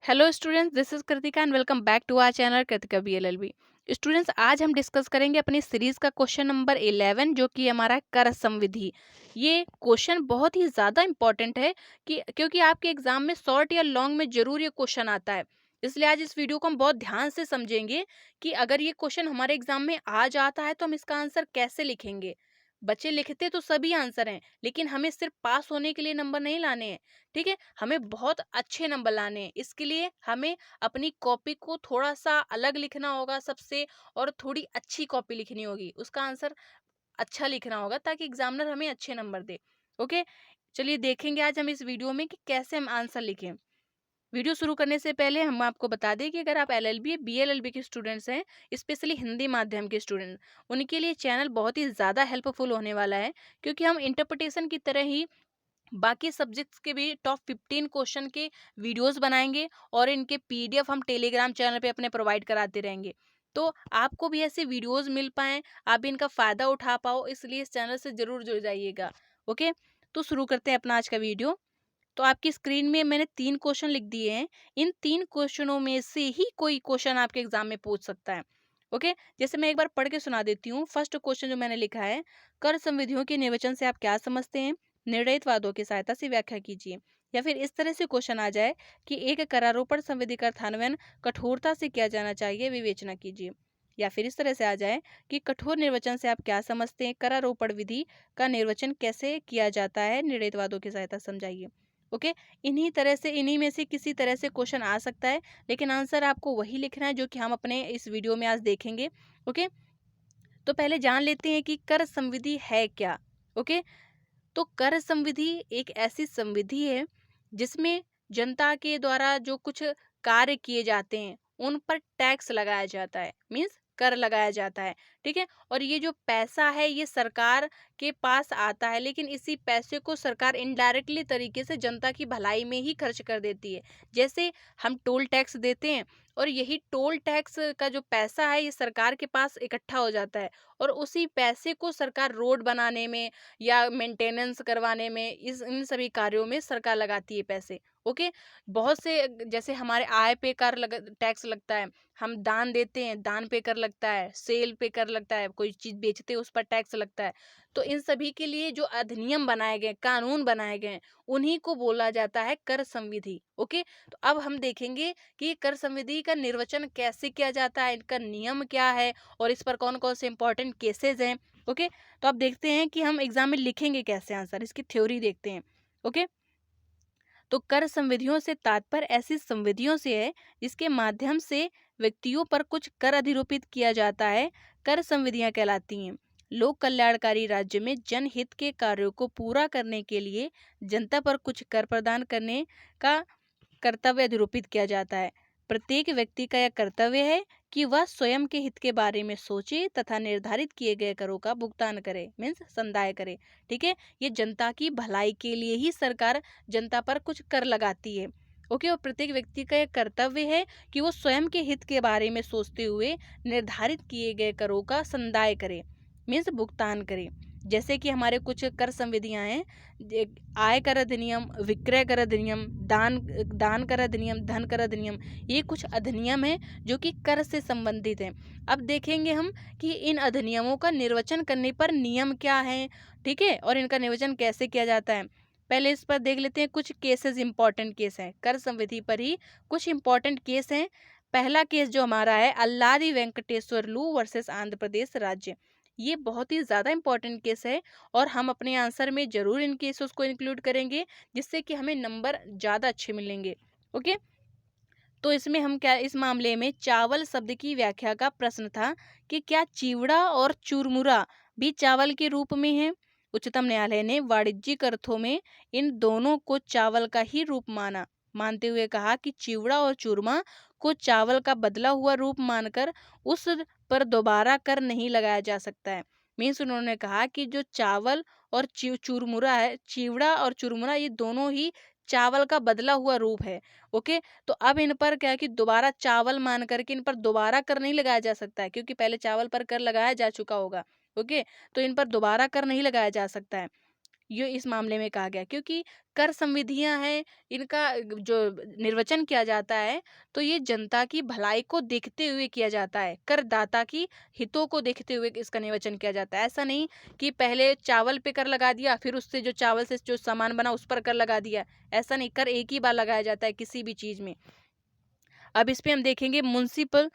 Hello students, this is Kritika and welcome back to our channel Kritika BLLB. Students, आज हम discuss करेंगे अपनी series का क्वेश्चन नंबर 11 जो कि हमारा है कर संविधि। ये क्वेश्चन बहुत ही ज़्यादा इंपॉर्टेंट है कि क्योंकि आपके एग्जाम में शॉर्ट या लॉन्ग में जरूर ये क्वेश्चन आता है। इसलिए आज इस वीडियो को हम बहुत ध्यान से समझेंगे कि अगर ये क्वेश्चन हमारे एग्जाम में आ जाता है तो हम इसका आंसर कैसे लिखेंगे। बच्चे लिखते तो सभी आंसर हैं, लेकिन हमें सिर्फ पास होने के लिए नंबर नहीं लाने हैं। ठीक है, हमें बहुत अच्छे नंबर लाने हैं। इसके लिए हमें अपनी कॉपी को थोड़ा सा अलग लिखना होगा सबसे, और थोड़ी अच्छी कॉपी लिखनी होगी, उसका आंसर अच्छा लिखना होगा ताकि एग्जामिनर हमें अच्छे नंबर दे। ओके, चलिए देखेंगे आज हम इस वीडियो में कि कैसे हम आंसर लिखें। वीडियो शुरू करने से पहले हम आपको बता दें कि अगर आप एलएलबी बीएलएलबी के स्टूडेंट्स हैं, स्पेशली हिंदी माध्यम के स्टूडेंट, उनके लिए चैनल बहुत ही ज़्यादा हेल्पफुल होने वाला है, क्योंकि हम इंटरप्रिटेशन की तरह ही बाकी सब्जेक्ट्स के भी टॉप 15 क्वेश्चन के वीडियोस बनाएंगे और इनके पीडीएफ हम टेलीग्राम चैनल पे अपने प्रोवाइड कराते रहेंगे। तो आपको भी ऐसे वीडियोस मिल पाएँ, आप भी इनका फ़ायदा उठा पाओ, इसलिए इस चैनल से ज़रूर जुड़ जाइएगा। ओके, तो शुरू करते हैं अपना आज का वीडियो। तो आपकी स्क्रीन में मैंने 3 क्वेश्चन लिख दिए हैं। इन 3 क्वेश्चनों में से ही कोई क्वेश्चन आपके एग्जाम में पूछ सकता है। ओके, जैसे मैं एक बार पढ़ के सुना देती हूँ। फर्स्ट क्वेश्चन जो मैंने लिखा है, कर संविधियों के निर्वचन से आप क्या समझते हैं? निर्णयित वादों की सहायता से व्याख्या कीजिए। या फिर इस तरह से क्वेश्चन आ जाए कि एक करारोपण संविधि का अर्थान्वयन कठोरता से किया जाना चाहिए, विवेचना कीजिए। या फिर इस तरह से आ जाए कि कठोर निर्वचन से आप क्या समझते हैं? करारोपण विधि का निर्वचन कैसे किया जाता है? निर्णयित वादों की सहायता से समझाइए। ओके, इन्हीं में से किसी तरह से क्वेश्चन आ सकता है, लेकिन आंसर आपको वही लिखना है जो कि हम अपने इस वीडियो में आज देखेंगे। ओके, तो पहले जान लेते हैं कि कर संविधि है क्या। ओके, तो कर संविधि एक ऐसी संविधि है जिसमें जनता के द्वारा जो कुछ कार्य किए जाते हैं उन पर टैक्स लगाया जाता है, मीन्स कर लगाया जाता है। ठीक है, और ये जो पैसा है ये सरकार के पास आता है, लेकिन इसी पैसे को सरकार इनडायरेक्टली तरीके से जनता की भलाई में ही खर्च कर देती है। जैसे हम टोल टैक्स देते हैं, और यही टोल टैक्स का जो पैसा है ये सरकार के पास इकट्ठा हो जाता है, और उसी पैसे को सरकार रोड बनाने में या मेंटेनेंस करवाने में, इस इन सभी कार्यों में सरकार लगाती है पैसे। ओके, बहुत से जैसे हमारे आय पे टैक्स लगता है, हम दान देते हैं, दान पे कर लगता है, सेल पे कर लगता है, कोई चीज बेचते हैं उस पर टैक्स लगता है। तो इन सभी के लिए जो अधिनियम बनाए गए, कानून बनाए गए, उन्हीं को बोला जाता है कर संविधि। ओके, तो अब हम देखेंगे कि कर संविधि का निर्वचन कैसे किया जाता है, इनका नियम क्या है, और इस पर कौन कौन से इंपॉर्टेंट केसेस हैं। ओके, तो अब देखते हैं कि हम एग्जाम में लिखेंगे कैसे आंसर, इसकी थ्योरी देखते हैं। ओके, तो कर संविधियों से तात्पर्य ऐसी संविधियों से है जिसके माध्यम से व्यक्तियों पर कुछ कर अधिरोपित किया जाता है, कर संविधियां कहलाती हैं। लोक कल्याणकारी राज्य में जनहित के कार्यों को पूरा करने के लिए जनता पर कुछ कर प्रदान करने का कर्तव्य अधिरोपित किया जाता है। प्रत्येक व्यक्ति का यह कर्तव्य है कि वह स्वयं के हित के बारे में सोचे तथा निर्धारित किए गए करों का भुगतान करे, मीन्स संदाय करे। ठीक है, ये जनता की भलाई के लिए ही सरकार जनता पर कुछ कर लगाती है। ओके, और प्रत्येक व्यक्ति का यह कर्तव्य है कि वो स्वयं के हित के बारे में सोचते हुए निर्धारित किए गए करों का संदाय करे, मीन्स भुगतान करे। जैसे कि हमारे कुछ कर संविधियां हैं, आय कर अधिनियम, विक्रय कर अधिनियम, दान दान कर अधिनियम, धन कर अधिनियम, ये कुछ अधिनियम हैं जो कि कर से संबंधित हैं। अब देखेंगे हम कि इन अधिनियमों का निर्वचन करने पर नियम क्या है। ठीक है, और इनका निर्वचन कैसे किया जाता है। पहले इस पर देख लेते हैं कुछ केसेस, इंपॉर्टेंट केस हैं कर संविधि पर ही, कुछ इंपॉर्टेंट केस हैं। पहला केस जो हमारा है, अल्लादी वेंकटेश्वर लू वर्सेस आंध्र प्रदेश राज्य। ये बहुत ही ज़्यादा इंपॉर्टेंट केस है, और हम अपने आंसर में जरूर इन केसेस को इंक्लूड करेंगे, जिससे कि हमें नंबर ज़्यादा अच्छे मिलेंगे। ओके, तो इसमें हम क्या, इस मामले में चावल शब्द की व्याख्या का प्रश्न था कि क्या चिवड़ा और चुरमुरा भी चावल के रूप में है। उच्चतम न्यायालय ने वाणिज्यिक अर्थों में इन दोनों को चावल का ही रूप मानते हुए कहा कि चिवड़ा और चूरमा को चावल का बदला हुआ रूप मानकर उस पर दोबारा कर नहीं लगाया जा सकता है। मीन्स उन्होंने कहा कि जो चावल और चूरमुरा है, चिवड़ा और चूरमुरा, ये दोनों ही चावल का बदला हुआ रूप है। ओके, तो अब इन पर क्या है कि दोबारा चावल मान करके इन पर दोबारा कर नहीं लगाया जा सकता है, क्योंकि पहले चावल पर कर लगाया जा चुका होगा। ओके, तो इन पर दोबारा कर नहीं लगाया जा सकता है। ये इस मामले में कहा गया, क्योंकि कर संविधियां हैं, इनका जो निर्वचन किया जाता है तो ये जनता की भलाई को देखते हुए किया जाता है, करदाता की हितों को देखते हुए इसका निर्वचन किया जाता है। ऐसा नहीं कि पहले चावल पे कर लगा दिया, फिर उससे जो चावल से जो सामान बना उस पर कर लगा दिया। ऐसा नहीं, कर एक ही बार लगाया जाता है किसी भी चीज में। अब इस पे हम देखेंगे municipal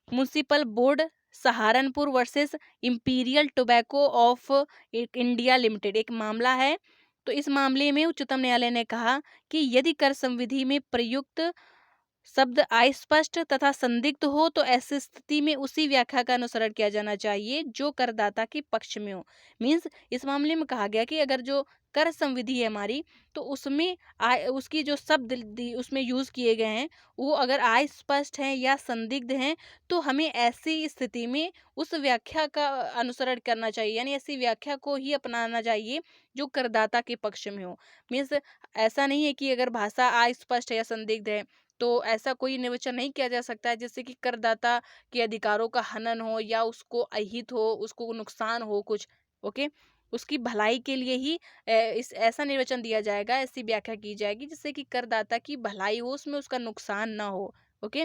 municipal board Saharanpur versus imperial tobacco of India limited एक मामला है। तो इस मामले में उच्चतम न्यायालय ने कहा कि यदि कर संविधि में प्रयुक्त शब्द अस्पष्ट तथा संदिग्ध हो तो ऐसी स्थिति में उसी व्याख्या का अनुसरण किया जाना चाहिए जो करदाता के पक्ष में हो। मीन्स इस मामले में कहा गया कि अगर जो कर संविधि है हमारी, तो उसमें उसकी जो शब्द उसमें यूज किए गए हैं वो अगर अस्पष्ट हैं या संदिग्ध हैं, तो हमें ऐसी स्थिति में उस व्याख्या का अनुसरण करना चाहिए, यानी ऐसी व्याख्या को ही अपनाना चाहिए जो करदाता के पक्ष में हो। मीन्स ऐसा नहीं है कि अगर भाषा अस्पष्ट है या संदिग्ध है तो ऐसा कोई निर्वचन नहीं किया जा सकता है जिससे कि करदाता के अधिकारों का हनन हो या उसको अहित हो, उसको नुकसान हो कुछ। ओके, उसकी भलाई के लिए ही इस ऐसा निर्वचन दिया जाएगा, ऐसी व्याख्या की जाएगी जिससे कि करदाता की भलाई हो, उसमें उसका नुकसान ना हो। ओके,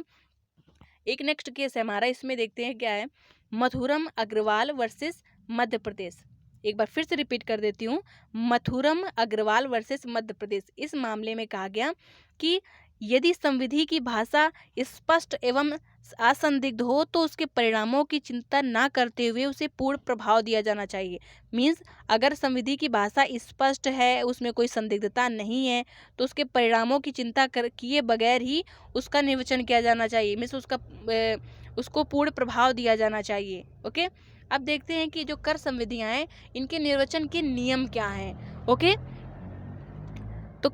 एक नेक्स्ट केस है हमारा, इसमें देखते हैं क्या है। मथुरम अग्रवाल वर्सेस मध्य प्रदेश। एक बार फिर से रिपीट कर देती हूँ, मथुरम अग्रवाल वर्सेस मध्य प्रदेश। इस मामले में कहा गया कि यदि संविधि की भाषा स्पष्ट एवं असंदिग्ध हो तो उसके परिणामों की चिंता ना करते हुए उसे पूर्ण प्रभाव दिया जाना चाहिए। मीन्स अगर संविधि की भाषा स्पष्ट है, उसमें कोई संदिग्धता नहीं है, तो उसके परिणामों की चिंता कर किए बगैर ही उसका निर्वचन किया जाना चाहिए। मीन्स उसको पूर्ण प्रभाव दिया जाना चाहिए। ओके, अब देखते हैं कि जो कर संविधियां हैं इनके निर्वचन के नियम क्या हैं। ओके, तो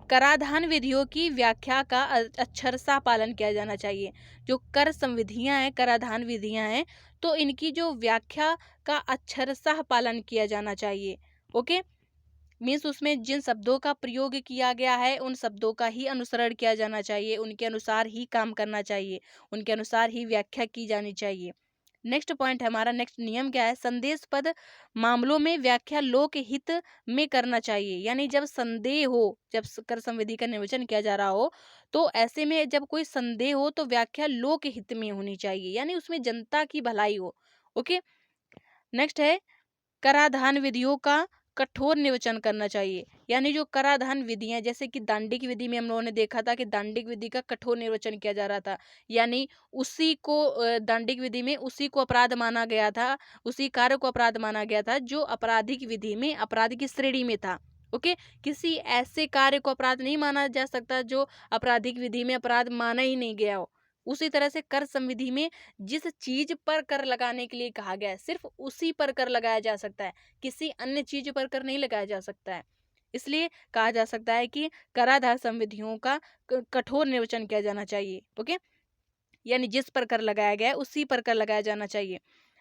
कराधान विधियों की व्याख्या का अक्षरशः पालन किया जाना चाहिए। जो कर संविधियां हैं, कराधान विधियां हैं, तो इनकी जो व्याख्या का अक्षरशः पालन किया जाना चाहिए। ओके, मीन्स उसमें जिन शब्दों का प्रयोग किया गया है उन शब्दों का ही अनुसरण किया जाना चाहिए, उनके अनुसार ही काम करना चाहिए, उनके अनुसार ही व्याख्या की जानी चाहिए। नेक्स्ट पॉइंट है हमारा, नेक्स्ट नियम क्या है, संदेश पद मामलों में व्याख्या लोक हित में करना चाहिए। यानी जब संदेह हो, जब कर संविधि का निर्वचन किया जा रहा हो, तो ऐसे में जब कोई संदेह हो तो व्याख्या लोक हित में होनी चाहिए, यानी उसमें जनता की भलाई हो। ओके, नेक्स्ट है कराधान विधियों का कठोर निर्वचन करना चाहिए। यानी जो कराधान विधियां, जैसे कि दांडिक विधि में हम लोगों ने देखा था कि दांडिक विधि का कठोर निर्वचन किया जा रहा था, यानी उसी को दांडिक विधि में उसी को अपराध माना गया था, उसी कार्य को अपराध माना गया था जो आपराधिक विधि में अपराध की श्रेणी में था। ओके, किसी ऐसे कार्य को अपराध नहीं माना जा सकता जो आपराधिक विधि में अपराध माना ही नहीं गया हो। उसी तरह से कर संविधि में जिस चीज पर कर लगाने के लिए कहा गया है सिर्फ उसी पर कर लगाया जा सकता है, किसी अन्य चीज पर कर नहीं लगाया जा सकता है। इसलिए कहा जा सकता है कि कराधान संविधियों का कठोर निर्वचन किया जाना चाहिए। ओके, यानी जिस पर कर लगाया गया है उसी पर कर लगाया जाना चाहिए।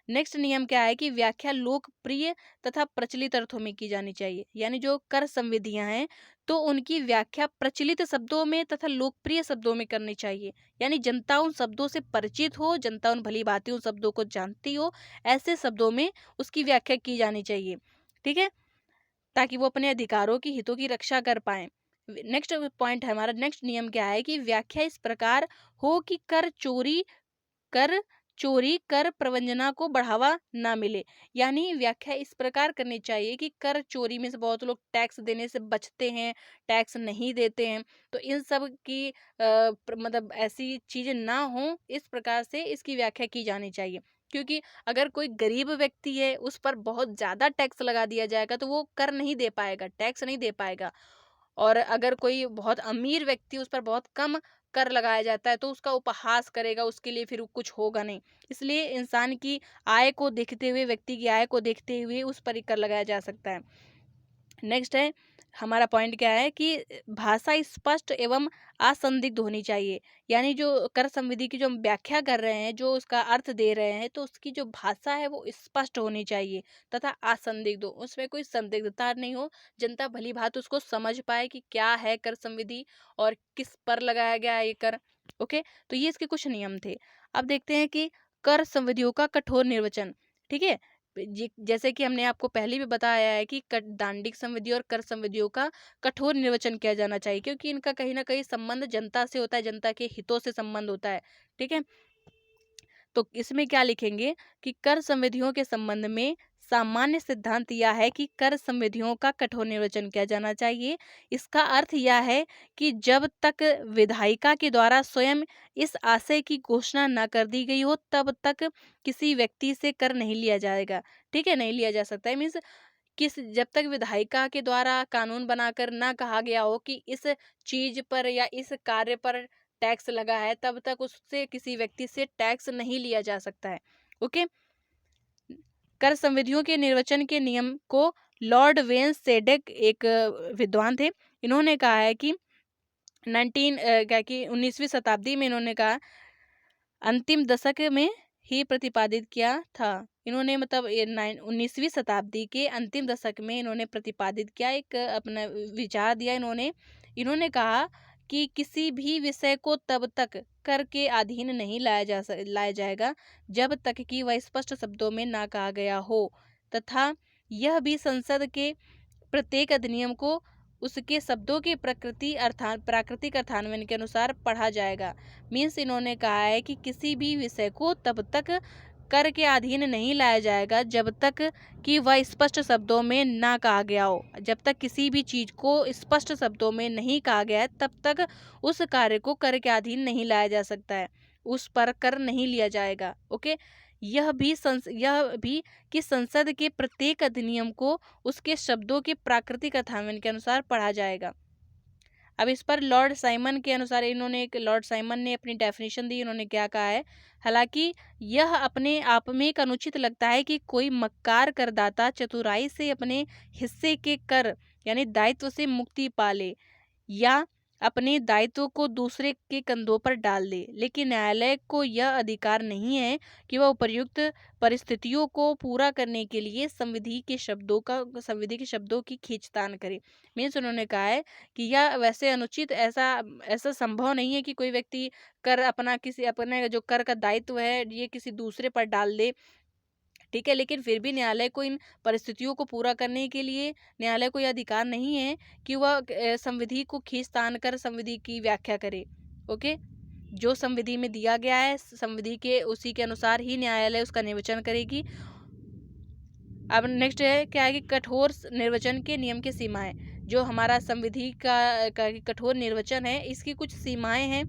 नेक्स्ट नियम क्या है कि व्याख्या लोकप्रिय तथा प्रचलित अर्थों में की जानी चाहिए। यानी जो कर संविधियां हैं तो उनकी व्याख्या प्रचलित शब्दों में तथा लोकप्रिय शब्दों में करनी चाहिए। यानी जनता उन शब्दों से परिचित हो, जनता उन भली भांति उन शब्दों को जानती हो, ऐसे शब्दों में उसकी व्याख्या की जानी चाहिए। ठीक है, ताकि वो अपने अधिकारों की हितों की रक्षा कर पाए। नेक्स्ट पॉइंट है हमारा, नेक्स्ट नियम क्या है कि व्याख्या इस प्रकार हो कि कर प्रवंजना को बढ़ावा ना मिले। यानी व्याख्या इस प्रकार करनी चाहिए कि कर चोरी में से बहुत लोग टैक्स देने से बचते हैं, टैक्स नहीं देते हैं, तो इन सब की मतलब ऐसी चीजें ना हो, इस प्रकार से इसकी व्याख्या की जानी चाहिए। क्योंकि अगर कोई गरीब व्यक्ति है उस पर बहुत ज्यादा टैक्स लगा दिया जाएगा तो वो कर नहीं दे पाएगा, टैक्स नहीं दे पाएगा। और अगर कोई बहुत अमीर व्यक्ति उस पर बहुत कम कर लगाया जाता है तो उसका उपहास करेगा, उसके लिए फिर कुछ होगा नहीं। इसलिए इंसान की आय को देखते हुए, व्यक्ति की आय को देखते हुए उस पर ही कर लगाया जा सकता है। नेक्स्ट है हमारा पॉइंट क्या है कि भाषा स्पष्ट एवं असंदिग्ध होनी चाहिए। यानी जो कर संविधि की जो हम व्याख्या कर रहे हैं, जो उसका अर्थ दे रहे हैं, तो उसकी जो भाषा है वो स्पष्ट होनी चाहिए तथा असंदिग्ध हो, उसमें कोई संदिग्धता नहीं हो, जनता भली भांति उसको समझ पाए कि क्या है कर संविधि और किस पर लगाया गया है ये कर। ओके, तो ये इसके कुछ नियम थे। अब देखते हैं कि कर संविधियों का कठोर निर्वचन। ठीक है, जैसे कि हमने आपको पहले भी बताया है कि दांडिक संविधि और कर संविधियों का कठोर निर्वचन किया जाना चाहिए, क्योंकि इनका कहीं ना कहीं संबंध जनता से होता है, जनता के हितों से संबंध होता है। ठीक है, तो इसमें क्या लिखेंगे कि कर संविधियों के संबंध में सामान्य सिद्धांत यह है कि कर संविधियों का कठोर निर्वचन किया जाना चाहिए। इसका अर्थ यह है कि जब तक विधायिका के द्वारा स्वयं इस आशय की घोषणा न कर दी गई हो तब तक किसी व्यक्ति से कर नहीं लिया जाएगा। ठीक है, नहीं लिया जा सकता है। मीन्स जब तक विधायिका के द्वारा कानून बनाकर ना कहा गया हो कि इस चीज पर या इस कार्य पर टैक्स लगा है, तब तक उससे किसी व्यक्ति से टैक्स नहीं लिया जा सकता है। ओके, कर संविधियों के निर्वचन के नियम को लॉर्ड वेन सेडेक एक विद्वान थे, इन्होंने कहा है कि 19वीं शताब्दी में इन्होंने कहा अंतिम दशक में ही प्रतिपादित किया था। इन्होंने मतलब 19वीं शताब्दी के अंतिम दशक में इन्होंने प्रतिपादित किया, एक अपना विचार दिया। इन्होंने कहा कि किसी भी विषय को तब तक कर के अधीन नहीं लाया जाएगा जब तक कि वह स्पष्ट शब्दों में ना कहा गया हो, तथा यह भी संसद के प्रत्येक अधिनियम को उसके शब्दों की प्राकृतिक अर्थान्वयन के अनुसार पढ़ा जाएगा। मीन्स इन्होंने कहा है कि किसी भी विषय को तब तक कर के अधीन नहीं लाया जाएगा जब तक कि वह स्पष्ट शब्दों में ना कहा गया हो। जब तक किसी भी चीज को स्पष्ट शब्दों में नहीं कहा गया है तब तक उस कार्य को कर के अधीन नहीं लाया जा सकता है, उस पर कर नहीं लिया जाएगा। ओके, यह भी कि संसद के प्रत्येक अधिनियम को उसके शब्दों के प्राकृतिक अर्थान्वयन के अनुसार पढ़ा जाएगा। अब इस पर लॉर्ड साइमन के अनुसार लॉर्ड साइमन ने अपनी डेफिनेशन दी। उन्होंने क्या कहा है, हालांकि यह अपने आप में एक अनुचित लगता है कि कोई मक्कार करदाता चतुराई से अपने हिस्से के कर यानी दायित्व से मुक्ति पा ले या अपने दायित्व को दूसरे के कंधों पर डाल दे, लेकिन न्यायालय को यह अधिकार नहीं है कि वह उपर्युक्त परिस्थितियों को पूरा करने के लिए संविधि के शब्दों की खींचतान करे। मीन्स उन्होंने कहा है कि यह वैसे अनुचित ऐसा ऐसा संभव नहीं है कि कोई व्यक्ति कर अपने जो कर का दायित्व है ये किसी दूसरे पर डाल दे। ठीक है, लेकिन फिर भी न्यायालय को इन परिस्थितियों को पूरा करने के लिए न्यायालय को यह अधिकार नहीं है कि वह संविधि को खींचतान कर संविधि की व्याख्या करे। ओके, जो संविधि में दिया गया है संविधि के उसी के अनुसार ही न्यायालय उसका निर्वचन करेगी। अब नेक्स्ट है क्या है कि कठोर निर्वचन के नियम की सीमाएं। जो हमारा संविधि का कठोर निर्वचन है इसकी कुछ सीमाएं हैं।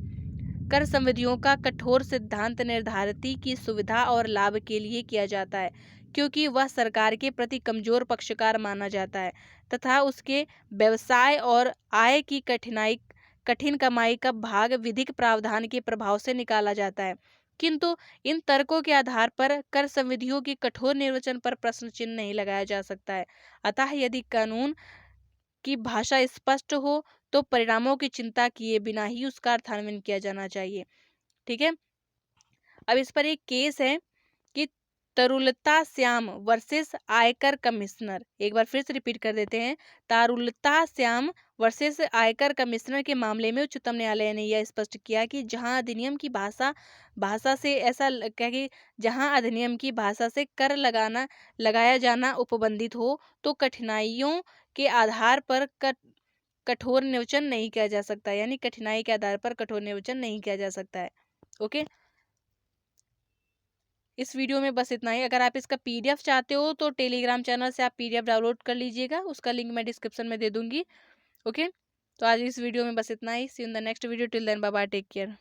कर संविधियों का कठोर सिद्धांत निर्धारिती की सुविधा और लाभ के लिए किया जाता है, क्योंकि वह सरकार के प्रति कमजोर पक्षकार माना जाता है तथा उसके व्यवसाय और आय की कठिन कमाई का भाग विधिक प्रावधान के प्रभाव से निकाला जाता है। किंतु इन तर्कों के आधार पर कर संविधियों की कठोर निर्वचन पर प्रश्न चिन्ह नहीं लगाया जा सकता है। अतः यदि कानून की भाषा स्पष्ट हो तो परिणामों की चिंता किए बिना ही उसका अर्थान्वयन किया जाना चाहिए। ठीक है, अब इस पर एक केस है कि तरुलता श्याम वर्सेस आयकर कमिश्नर। एक बार फिर से रिपीट कर देते हैं, तारुलता श्याम वर्सेस आयकर कमिश्नर के मामले में उच्चतम न्यायालय ने यह स्पष्ट किया कि जहां अधिनियम की भाषा से क्या कि जहां अधिनियम की भाषा से कर लगाया जाना उपबंधित हो तो कठिनाइयों के आधार पर कठोर निर्वचन नहीं किया जा सकता, यानी कठिनाई के आधार पर कठोर निर्वचन नहीं किया जा सकता है। ओके, इस वीडियो में बस इतना ही। अगर आप इसका पीडीएफ चाहते हो तो टेलीग्राम चैनल से आप पीडीएफ डाउनलोड कर लीजिएगा, उसका लिंक मैं डिस्क्रिप्शन में दे दूंगी। ओके, तो आज इस वीडियो में बस इतना ही। See you in the next video, till then bye bye, take care.